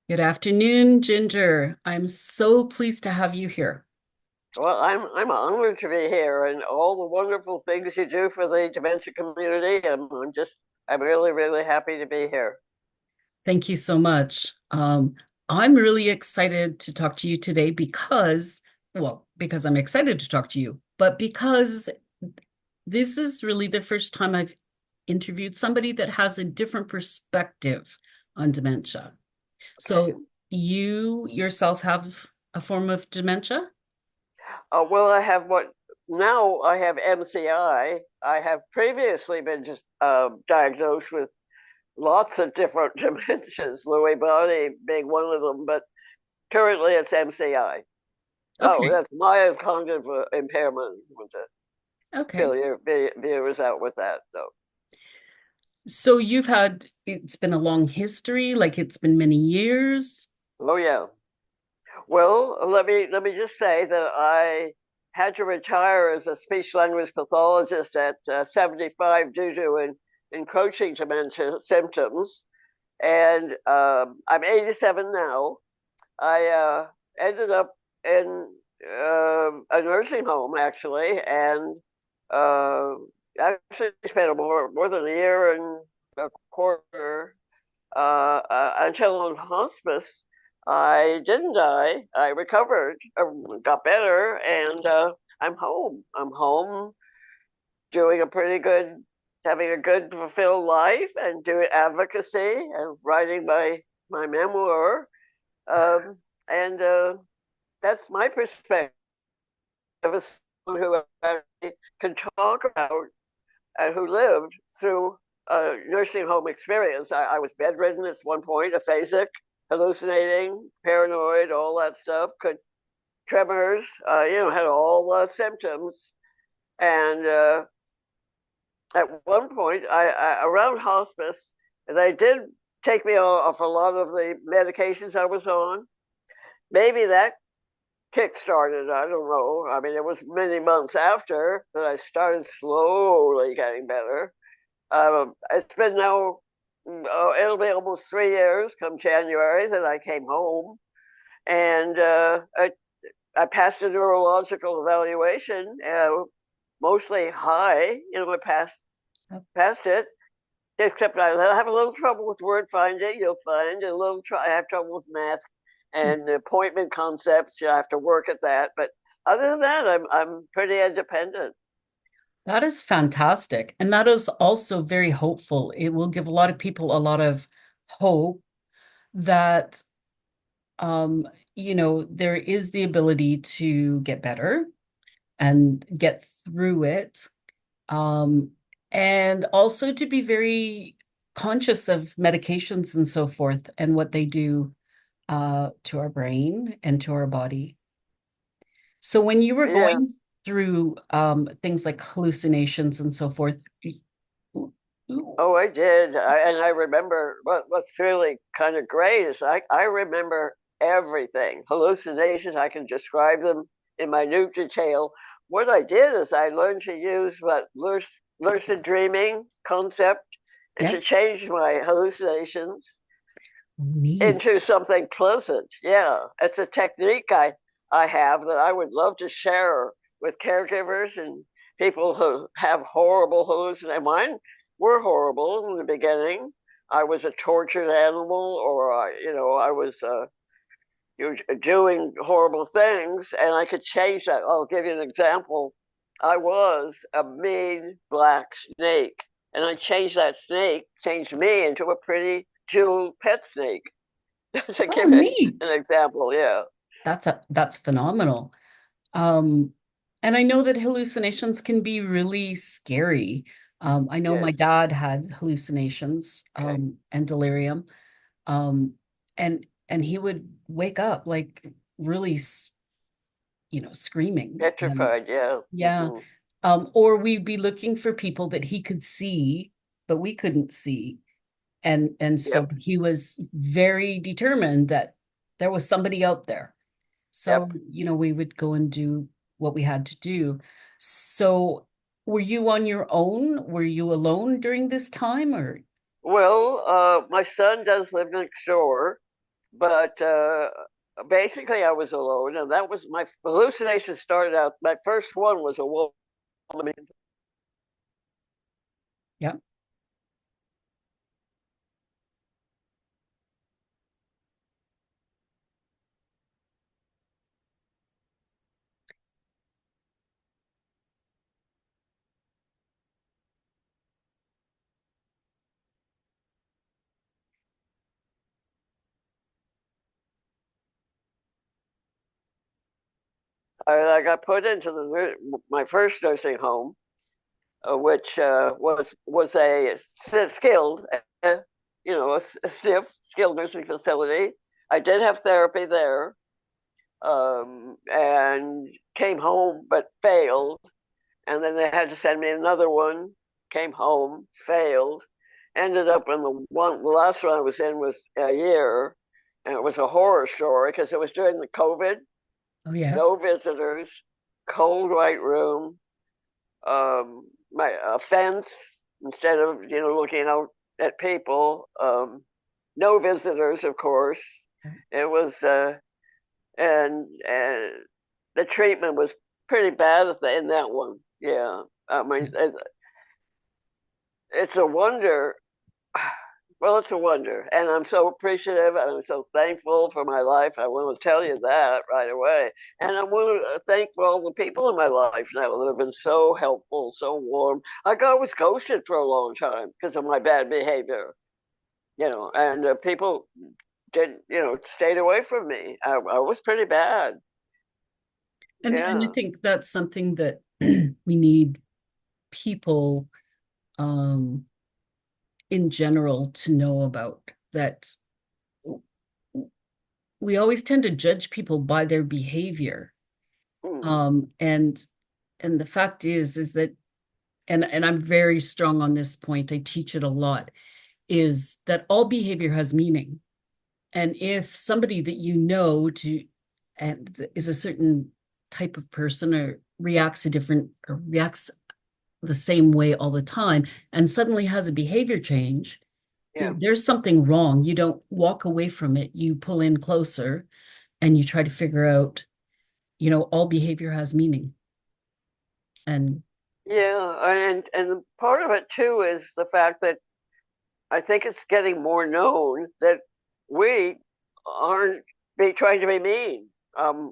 Good afternoon, Ginger. I'm so pleased to have you here. Well, I'm honored to be here and all the wonderful things you do for the dementia community. I'm really, really happy to be here. Thank you so much. I'm really excited to talk to you today because I'm excited to talk to you, but because this is really the first time I've interviewed somebody that has a different perspective on dementia. Okay. So you yourself have a form of dementia? Well, I have what now I have MCI. I have previously been just diagnosed with lots of different dementias, Lewy body being one of them, but currently it's MCI. Oh, Okay. that's Maya's cognitive impairment. I want to Okay. fill your viewers out with that. So. So it's been a long history, like it's been many years. Oh yeah. Well, let me just say that I had to retire as a speech language pathologist at 75 due to encroaching dementia symptoms, and I'm 87 now. I ended up in a nursing home actually, and uh, actually spent more than a year and a quarter until on hospice, I didn't die. I recovered, got better, and I'm home. I'm home doing a pretty good, having a good, fulfilled life and doing advocacy and writing my memoir. Um, and That's my perspective as someone who actually can talk about and who lived through a nursing home experience. I was bedridden at one point, aphasic, hallucinating, paranoid, all that stuff. Could tremors, had all the symptoms. And At one point, I around hospice, they did take me off a lot of the medications I was on. Maybe that kick started. I don't know. I mean, it was many months after that I started slowly getting better. It's been now, it'll be almost 3 years come January that I came home. And I passed a neurological evaluation, mostly high. Passed it, except I have a little trouble with word finding, you'll find, and I have trouble with math and appointment concepts. You have to work at that. But other than that, I'm pretty independent. That is fantastic. And that is also very hopeful. It will give a lot of people a lot of hope that, um, there is the ability to get better and get through it. Um, and also to be very conscious of medications and so forth and what they do to our brain and to our body. So when you were Yeah. going through things like hallucinations and so forth, Oh, I did. And I remember what's really kind of great is I remember everything. Hallucinations, I can describe them in minute detail. What I did is I learned to use lucid dreaming concept and to yes, change my hallucinations neat. into something pleasant. Yeah, it's a technique I have that I would love to share with caregivers and people who have horrible hallucinations. Mine were horrible in the beginning. I was a tortured animal, or I was doing horrible things, and I could change that. I'll give you an example. I was a mean black snake, and I changed me into a pretty jewel pet snake. To Oh, give it an neat. example, yeah. That's phenomenal. Um, and I know that hallucinations can be really scary. I know my Yes. dad had hallucinations, Okay. and delirium. And he would wake up like really, screaming. And Petrified, yeah. yeah. Hmm. Or we'd be looking for people that he could see, but we couldn't see. And so Yep. he was very determined that there was somebody out there. So, Yep. we would go and do what we had to do. So, were you on your own? Were you alone during this time or? Well, my son does live next door, But basically, I was alone, and that was my hallucination. Started out. My first one was a woman. Yeah. I got put into my first nursing home, which was a skilled, a SNF, skilled nursing facility. I did have therapy there, and came home but failed, and then they had to send me another one. Came home, failed, ended up in the last one I was in was a year, and it was a horror story because it was during the COVID. Oh, No yes. visitors, cold white room, my fence instead of looking out at people. No visitors, of course. It was and the treatment was pretty bad in that one. Yeah, I Yeah. mean it's a wonder. Well, it's a wonder, and I'm so appreciative and I'm so thankful for my life. I want to tell you that right away, and I want to thank for all the people in my life now that have been so helpful, so warm. I was ghosted for a long time because of my bad behavior, and people did, stayed away from me. I was pretty bad. And I Yeah. think that's something that we need people um in general to know about, that we always tend to judge people by their behavior. Mm, And the fact is that, and I'm very strong on this point, I teach it a lot, is that all behavior has meaning. And if somebody that you know to and is a certain type of person, or reacts the same way all the time, and suddenly has a behavior change, yeah. there's something wrong. You don't walk away from it. You pull in closer and you try to figure out, all behavior has meaning. And Yeah, and part of it too is the fact that I think it's getting more known that we aren't trying to be mean.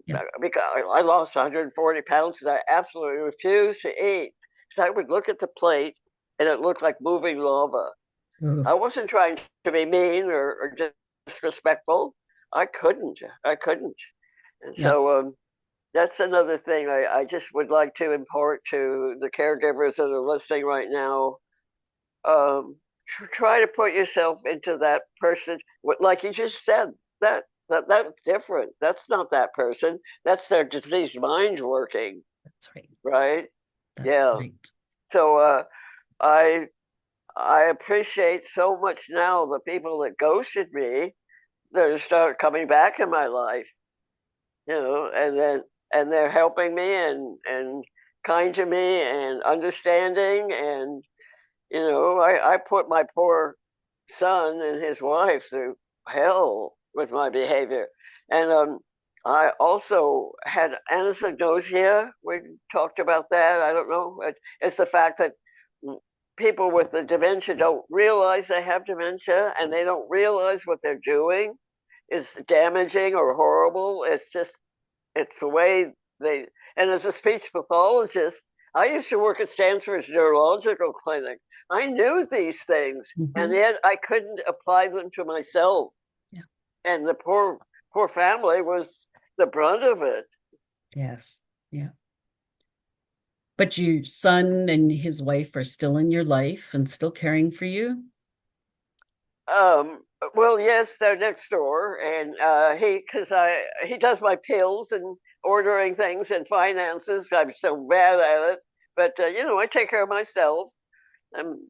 yeah. Because I lost 140 pounds because I absolutely refused to eat. Because I would look at the plate and it looked like moving lava. I Ugh. wasn't trying to be mean or disrespectful. I couldn't. I couldn't. And Yeah. so that's another thing I just would like to impart to the caregivers that are listening right now. um, Try to put yourself into that person. Like you just said, that's different. That's not that person. That's their diseased mind working, That's right. right? That's Yeah. right. So I I appreciate so much now the people that ghosted me that start coming back in my life, and they're helping me and kind to me and understanding and I put my poor son and his wife through hell with my behavior. And I also had anosognosia. We talked about that. I don't know. It's the fact that people with the dementia don't realize they have dementia and they don't realize what they're doing is damaging or horrible. It's the way they, and as a speech pathologist, I used to work at Stanford's neurological clinic. I knew these things, and Mhm. yet I couldn't apply them to myself. Yeah. And the poor family was the brunt of it. Yes. Yeah. But your son and his wife are still in your life and still caring for you? Um, well, yes, they're next door, and he does my pills and ordering things and finances. I'm so bad at it, but I take care of myself. I'm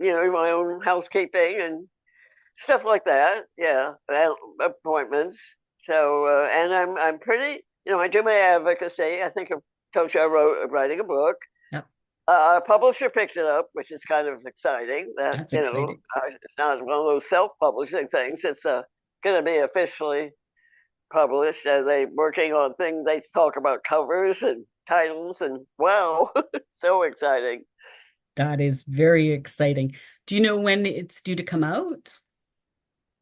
my own housekeeping and stuff like that. Yeah, appointments. So and I'm pretty. I do my advocacy. I think I told you writing a book. Yep. A publisher picked it up, which is kind of exciting. That That's exciting. it's not one of those self-publishing things. It's a going to be officially published, and they working on things. They talk about covers and titles, and wow, so exciting. That is very exciting. Do you know when it's due to come out?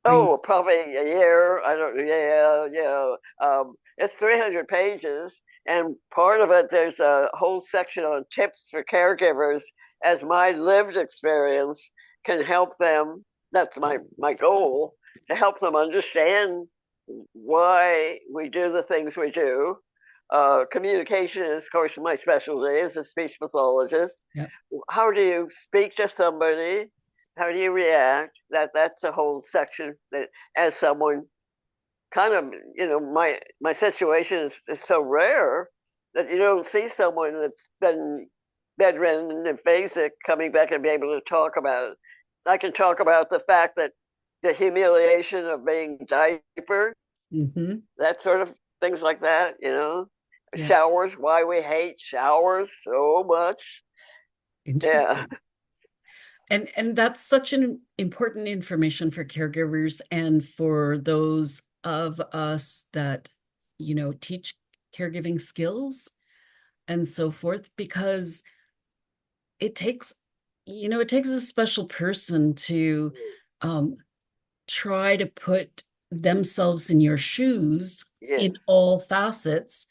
Are you? Oh, probably a year. I don't. Yeah, yeah. It's 300 pages, and part of it there's a whole section on tips for caregivers, as my lived experience can help them. That's my goal, to help them understand why we do the things we do. Communication is, of course, my specialty as a speech pathologist. Yep. How do you speak to somebody? How do you react? That's a whole section that, as someone kind of, my situation is so rare that you don't see someone that's been bedridden and basic coming back and be able to talk about it. I can talk about the fact that the humiliation of being diapered, Mm-hmm. that sort of things like that, Yeah. showers, why we hate showers so much. Yeah. Interesting. And that's such an important information for caregivers and for those of us that, teach caregiving skills and so forth, because it takes, it takes a special person to um, try to put themselves in your shoes Yes. in all facets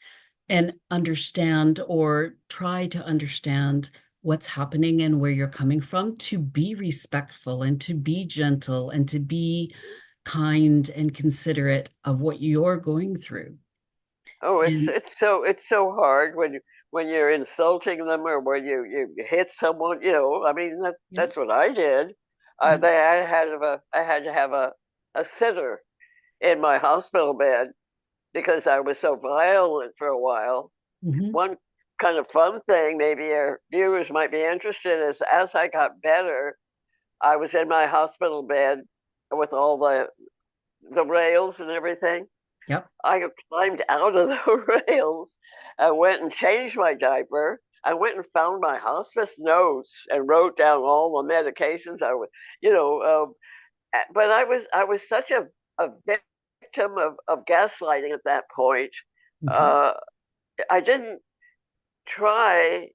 and understand or try to understand what's happening and where you're coming from, to be respectful and to be gentle and to be kind and considerate of what you're going through. Oh, it's And it's so it's so hard when you're insulting them, or when you hit someone. I mean, yeah, that's what I did. yeah. I had to have a sitter in my hospital bed because I was so violent for a while. Hmm. One kind of fun thing, maybe your viewers might be interested, is as I got better, I was in my hospital bed with all the rails and everything. Yep. I climbed out of the rails. I went and changed my diaper. I went and found my hospice notes and wrote down all the medications I would, you know. But I was such a victim of gaslighting at that point. Hmm. Uh, I didn't try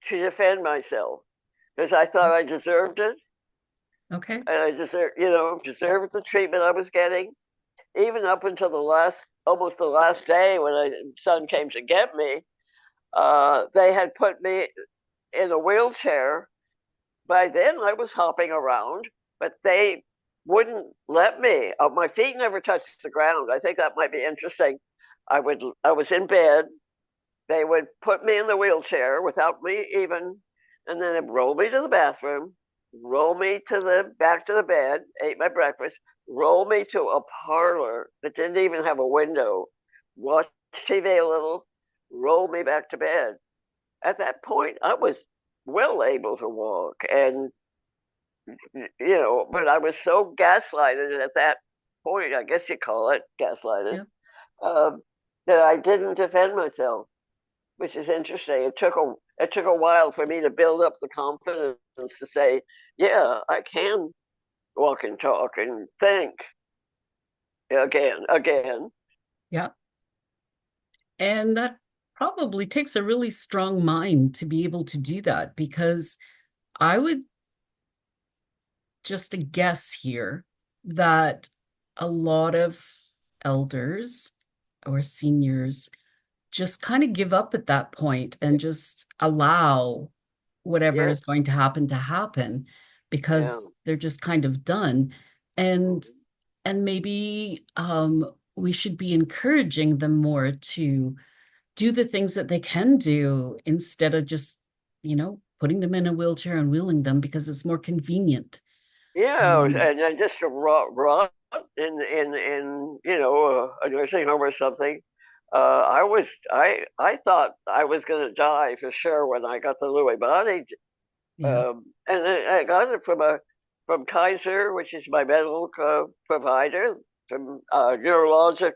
to defend myself because I thought I deserved it, Okay. and I deserved the treatment I was getting. Even up until almost the last day when my son came to get me, they had put me in a wheelchair. By then, I was hopping around, but they wouldn't let me. My feet never touched the ground. I think that might be interesting. I was in bed. They would put me in the wheelchair without me even, and then they'd roll me to the bathroom, roll me to the back to the bed, ate my breakfast, roll me to a parlor that didn't even have a window, watch TV a little, roll me back to bed. At that point, I was well able to walk, and but I was so gaslighted at that point. I guess you call it gaslighted, Yeah. um, that I didn't defend myself, which is interesting. It took a while for me to build up the confidence to say, yeah, I can walk and talk and think again. Yeah. And that probably takes a really strong mind to be able to do that, because I would just a guess here that a lot of elders or seniors just kind of give up at that point and just allow whatever Yes, is going to happen yeah, because they're just kind of done. And mm-hmm. maybe we should be encouraging them more to do the things that they can do instead of just, putting them in a wheelchair and wheeling them because it's more convenient. Yeah, Um, and then just to rot in a nursing home or something. I thought I was going to die for sure when I got the Lewy body. yeah, And I got it from Kaiser, which is my medical provider, from don't have neurologic.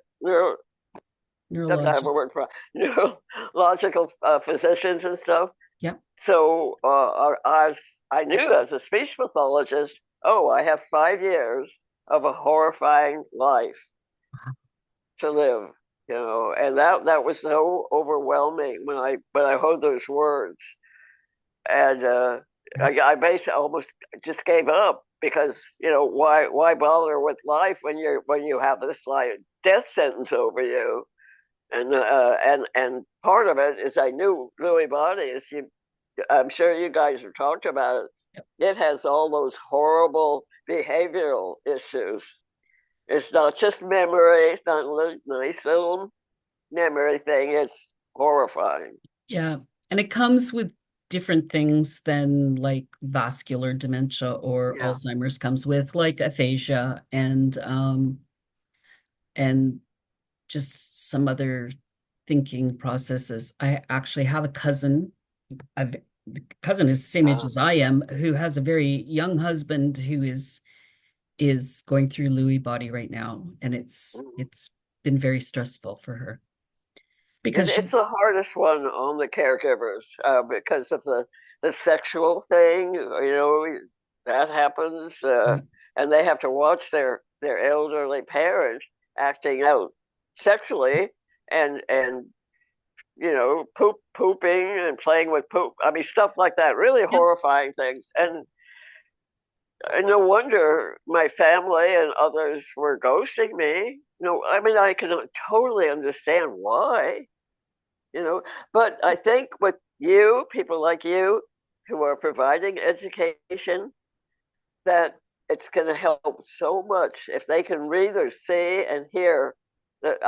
a word for neurological physicians and stuff. Yep. So I knew as a speech pathologist, oh, I have 5 years of a horrifying life to live, and that was so overwhelming when I heard those words, and I basically almost just gave up because why bother with life when you have this like death sentence over you, and part of it is I knew Lewy bodies. I'm sure you guys have talked about it. It has all those horrible behavioral issues. It's not just memory. It's not a nice little memory thing. It's horrifying. Yeah. And it comes with different things than like vascular dementia or Yeah. Alzheimer's comes with, like aphasia and just some other thinking processes. I actually have a cousin. The cousin is the same age Uh, as I am, who has a very young husband who is going through Lewy body right now, and it's been very stressful for her because it's she, the hardest one on the caregivers because of the sexual thing. That happens, and they have to watch their elderly parent acting out sexually, and pooping and playing with poop. I mean, stuff like that. Really yeah, horrifying things. And no wonder my family and others were ghosting me. No, I mean, I can totally understand why, you know, but I think with you, people like you who are providing education, that it's going to help so much if they can read or see and hear that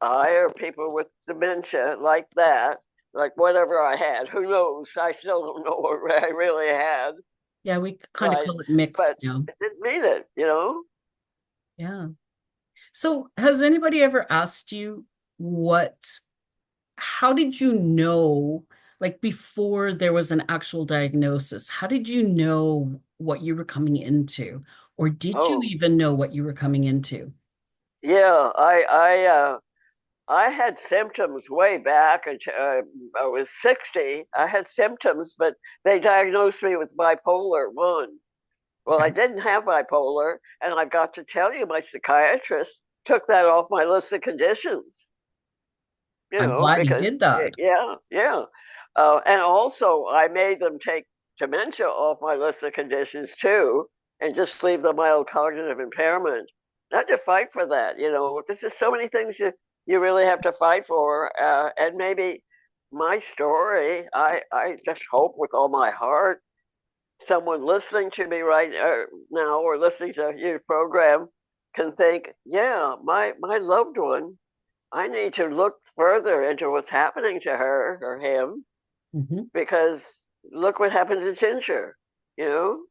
I or people with dementia like that, like whatever I had. Who knows? I still don't know what I really had, yeah, we kind of right? call it mixed But now. it didn't mean it. Yeah. So has anybody ever asked you what, how did you know, like before there was an actual diagnosis, how did you know what you were coming into? Or did you Oh, even know what you were coming into? yeah. I had symptoms way back. I was 60. I had symptoms, but they diagnosed me with bipolar 1. Well, I Okay. didn't have bipolar, and I've got to tell you, my psychiatrist took that off my list of conditions, I'm glad he because, did that. yeah, yeah. And also, I made them take dementia off my list of conditions too, and just leave the mild cognitive impairment. Not to fight for that, There's just so many things you really have to fight for. And maybe my story, I just hope with all my heart someone listening to me right now or listening to your program can think, yeah, my loved one, I need to look further into what's happening to her or him Mhm. because look what happened to Ginger. You know,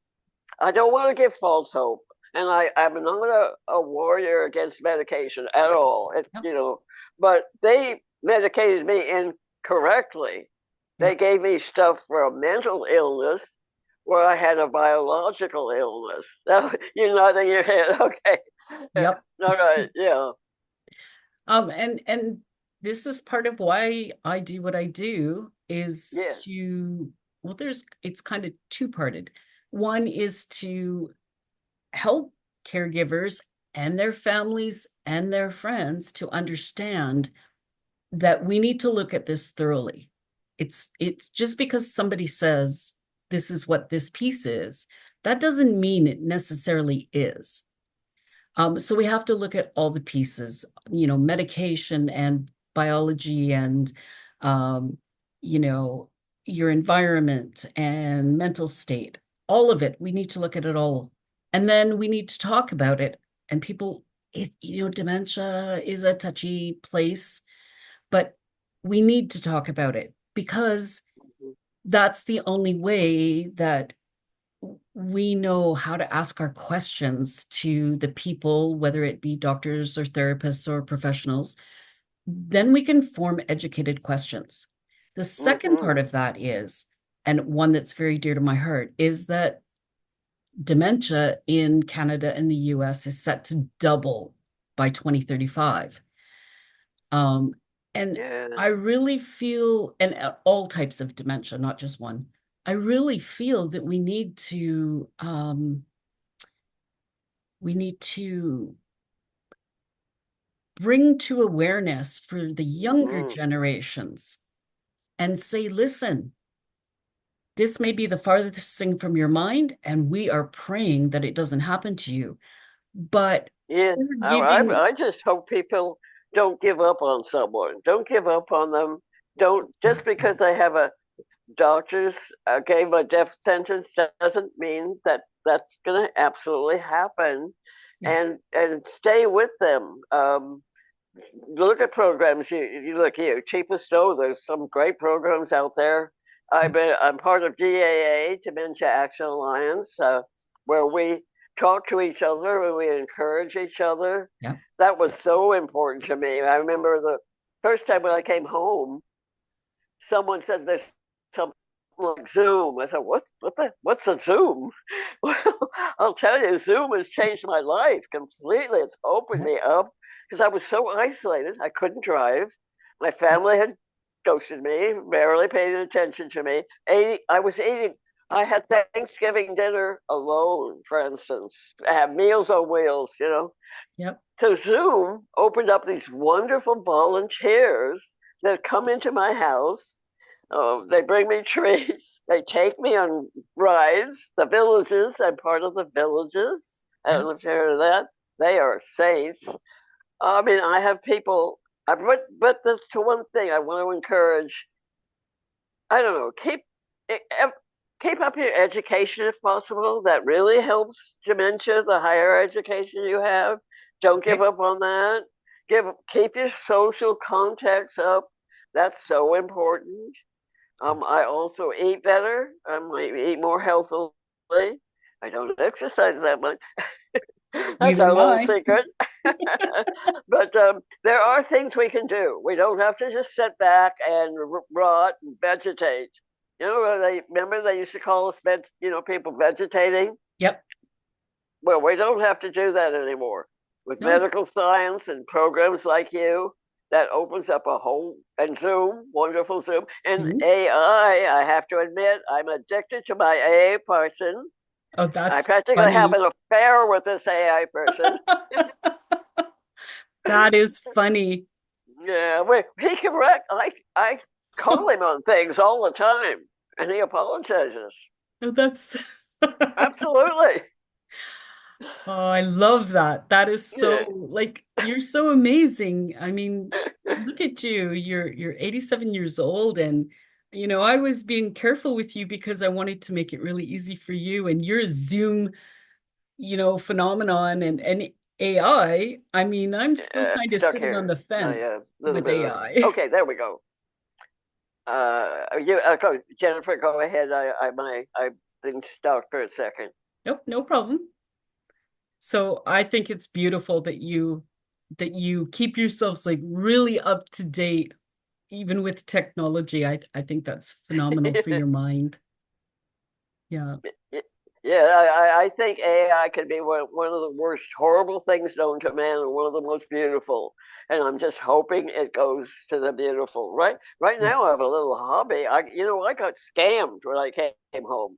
I don't want to give false hope, and I'm not a warrior against medication at all. Yep. But they medicated me incorrectly. Yeah. They gave me stuff for a mental illness where I had a biological illness. You're nodding your head. Okay. Yep. No, no, yeah. And this is part of why I do what I do is Yes. to, well, it's kind of two-parted. One is to help caregivers and their families and their friends to understand that we need to look at this thoroughly. It's just because somebody says this is what this piece is, that doesn't mean it necessarily is. So we have to look at all the pieces, medication and biology and, um, you know, your environment and mental state, all of it. We need to look at it all. And then we need to talk about it. And people, dementia is a touchy place, but we need to talk about it because that's the only way that we know how to ask our questions to the people, whether it be doctors or therapists or professionals, then we can form educated questions. The second part Mm-hmm. of that is, and one that's very dear to my heart, is that dementia in Canada and the US is set to double by 2035. Um, and Yeah. I really feel, and all types of dementia, not just one, I really feel that we need to we need to bring to awareness for the younger Mm-hmm. generations and say, listen, this may be the farthest thing from your mind, and we are praying that it doesn't happen to you. But Yeah, caregiving, I just hope people don't give up on someone. Don't give up on them. Don't just exactly. because they have a doctor's gave a death sentence doesn't mean that that's going to absolutely happen. Yeah. And stay with them. Look at programs. You look here, cheapest know there's some great programs out there. Yeah. I'm part of DAA, Dementia Action Alliance, where we talk to each other and we encourage each other. Yeah. That was so important to me. I remember the first time when I came home, someone said there's something like Zoom. I thought, what's a Zoom? Well, I'll tell you, Zoom has changed my life completely. It's opened Yeah. me up because I was so isolated. I couldn't drive. My family had ghosted me, barely paid attention to me. I was eating. I had Thanksgiving dinner alone, for instance. I had Meals on Wheels, you know. Yep. So Zoom opened up these wonderful volunteers that come into my house. They bring me treats. They take me on rides. The villages. I'm part of the villages. I don't Yep. know if you heard of that. They are saints. I mean, I have people. But that's the one thing I want to encourage. I don't know. Keep up your education if possible. That really helps dementia. The higher education you have, don't give Okay. up on that. Keep your social contacts up. That's so important. I also eat better. I eat more healthily. I don't exercise that much. That's Neither our am little I. secret. But there are things we can do. We don't have to just sit back and rot and vegetate. You know, they remember they used to call us people vegetating. Yep. Well, we don't have to do that anymore. With No. medical science and programs like you, that opens up a whole and Zoom, wonderful Zoom, and Zoom. AI. I have to admit, I'm addicted to my AI person. Oh, I that's practically have funny. an affair with this AI person. That is funny. Yeah, he can wreck. I call him on things all the time, and he apologizes. Oh, that's Absolutely. Oh, I love that. That is so Yeah. like you're so amazing. I mean, look at you. You're 87 years old and I was being careful with you because I wanted to make it really easy for you and your Zoom, phenomenon and AI. I mean, I'm still kind of Stuck sitting on here. the fence A little with bit of. AI. Okay, there we go. Jennifer, go ahead. I didn't stop for a second. Nope, no problem. So I think it's beautiful that you keep yourselves like really up to date even with technology. I think that's phenomenal for your mind. Yeah. Yeah, I think AI can be one of the worst horrible things known to man and one of the most beautiful. And I'm just hoping it goes to the beautiful. Right Yeah. now I have a little hobby. I got scammed when I came home.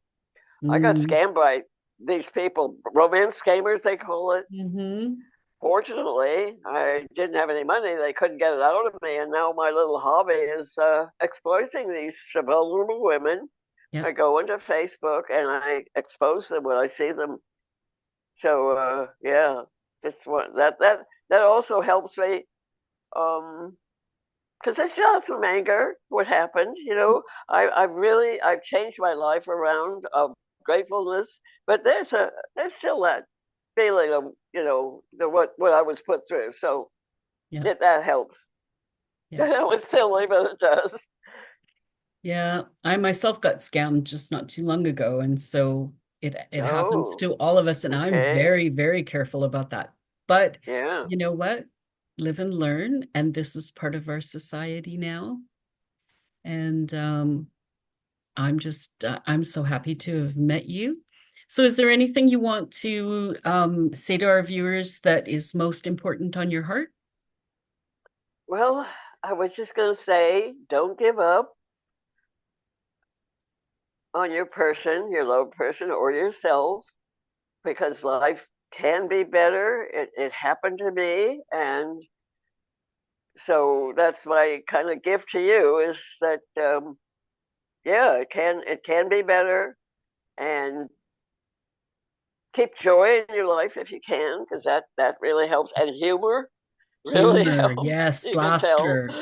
I got Mm. scammed by these people, romance scammers they call it. Hmm. Fortunately, I didn't have any money. They couldn't get it out of me, and now my little hobby is exploiting these vulnerable women. Yep. I go into Facebook and I expose them when I see them. So yeah, just what that also helps me because I still have some anger. What happened? I've changed my life around of gratefulness, but there's still that feeling of what I was put through. So Yeah. that helps. Yeah. It was silly, but it does. Yeah. I myself got scammed just not too long ago. And so it happens Oh, to all of us. And I'm okay, very, very careful about that. But yeah. you know what? Live and learn. And this is part of our society now. And I'm so happy to have met you. So is there anything you want to say to our viewers that is most important on your heart? Well, I was just gonna say, don't give up on your person, your loved person, or yourself, because life can be better. It happened to me, and so that's my kind of gift to you is that yeah, it can be better, and keep joy in your life if you can, because that really helps, and humor really Humor, helps. yes, You can tell. laughter.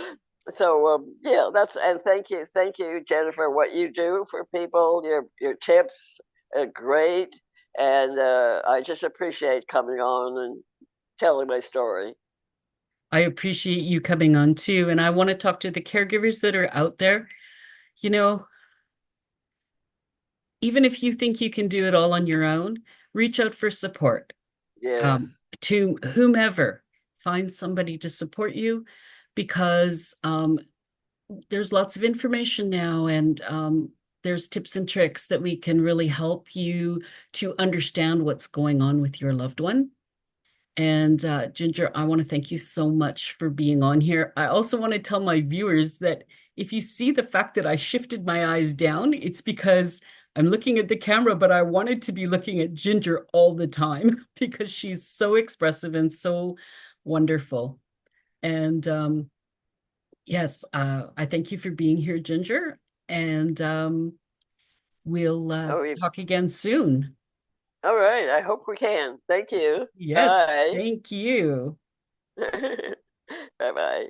So yeah, that's and thank you, Jennifer, what you do for people. Your tips are great, and I just appreciate coming on and telling my story. I appreciate you coming on too. And I want to talk to the caregivers that are out there. You know, even if you think you can do it all on your own, reach out for support Yes. um, to whomever. Find somebody to support you because there's lots of information now, and there's tips and tricks that we can really help you to understand what's going on with your loved one. And Ginger, I want to thank you so much for being on here. I also want to tell my viewers that if you see the fact that I shifted my eyes down, it's because I'm looking at the camera, but I wanted to be looking at Ginger all the time because she's so expressive and so wonderful. And yes, I thank you for being here, Ginger. And we'll Oh, talk again soon. all right. I hope we can. Thank you. Yes, Bye. thank you. Bye bye.